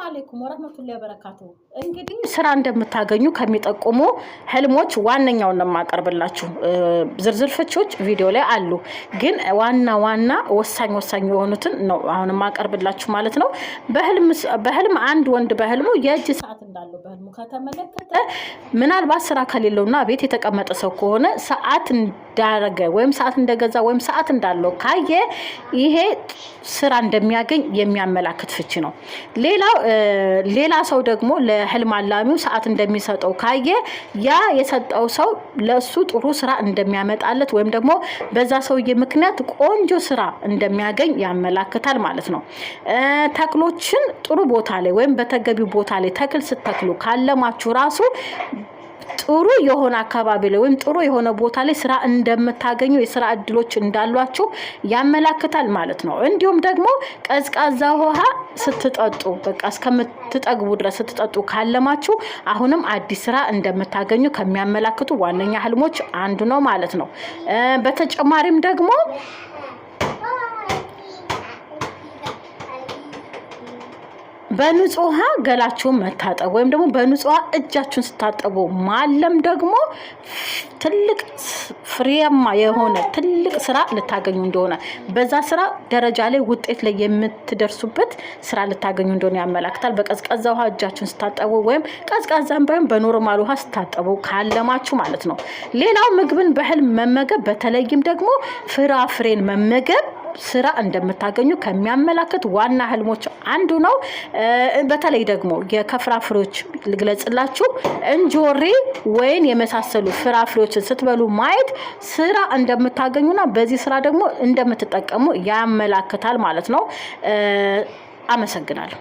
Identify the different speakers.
Speaker 1: አለይኩም ወራህመቱላሂ ወበረካቱ። እንግዲህ ስራ እንደምታገኙ ከሚጠቁሙ ህልሞች ዋነኛው ነው ማቀርብላችሁ። ዝርዝር ፍቾች ቪዲዮ ላይ አሉ፣ ግን ዋና ወሳኝ የሆኑትን ነው አሁን ማቀርብላችሁ ማለት ነው። በህልም አንድ ወንድ በህልሙ የእጅ ሰዓት እንዳለው በህልሙ ከተመለከተ ምናልባት ስራ ከሌለውና ቤት የተቀመጠ ሰው ከሆነ ሰዓት እንዳረገ ወይም ሰዓት እንደገዛ ወይም ሰዓት እንዳለው ካየ ይሄ ስራ እንደሚያገኝ የሚያመላክት ፍቺ ነው። ሌላ ሰው ደግሞ ለህልም አላሚው ሰዓት እንደሚሰጠው ካየ ያ የሰጠው ሰው ለሱ ጥሩ ስራ እንደሚያመጣለት ወይም ደግሞ በዛ ሰውዬ ምክንያት ቆንጆ ስራ እንደሚያገኝ ያመላክታል ማለት ነው። ተክሎችን ጥሩ ቦታ ላይ ወይም በተገቢው ቦታ ላይ ተክል ስተክሉ ካለማችሁ ራሱ ጥሩ የሆነ አካባቢ ላይ ወይም ጥሩ የሆነ ቦታ ላይ ስራ እንደምታገኙ የስራ እድሎች እንዳሏችሁ ያመላክታል ማለት ነው። እንዲሁም ደግሞ ቀዝቃዛ ውሃ ስትጠጡ በቃ እስከምትጠግቡ ድረስ ስትጠጡ ካለማችሁ አሁንም አዲስ ስራ እንደምታገኙ ከሚያመላክቱ ዋነኛ ህልሞች አንዱ ነው ማለት ነው። በተጨማሪም ደግሞ በንጹህ ውሃ ገላችሁን መታጠብ ወይም ደግሞ በንጹህ ውሃ እጃችሁን ስታጠቡ ማለም ደግሞ ትልቅ ፍሬያማ የሆነ ትልቅ ስራ ልታገኙ እንደሆነ በዛ ስራ ደረጃ ላይ ውጤት ላይ የምትደርሱበት ስራ ልታገኙ እንደሆነ ያመላክታል። በቀዝቃዛ ውሃ እጃችሁን ስታጠቡ ወይም ቀዝቃዛም ባይሆን በኖርማል ውሃ ስታጠቡ ካለማችሁ ማለት ነው። ሌላው ምግብን በህልም መመገብ በተለይም ደግሞ ፍራፍሬን መመገብ ስራ እንደምታገኙ ከሚያመላክት ዋና ህልሞች አንዱ ነው። በተለይ ደግሞ የከፍራፍሬዎች ልግለጽላችሁ እንጆሪ ወይን የመሳሰሉ ፍራፍሬዎችን ስትበሉ ማየት ስራ እንደምታገኙና በዚህ ስራ ደግሞ እንደምትጠቀሙ ያመላክታል ማለት ነው። አመሰግናለሁ።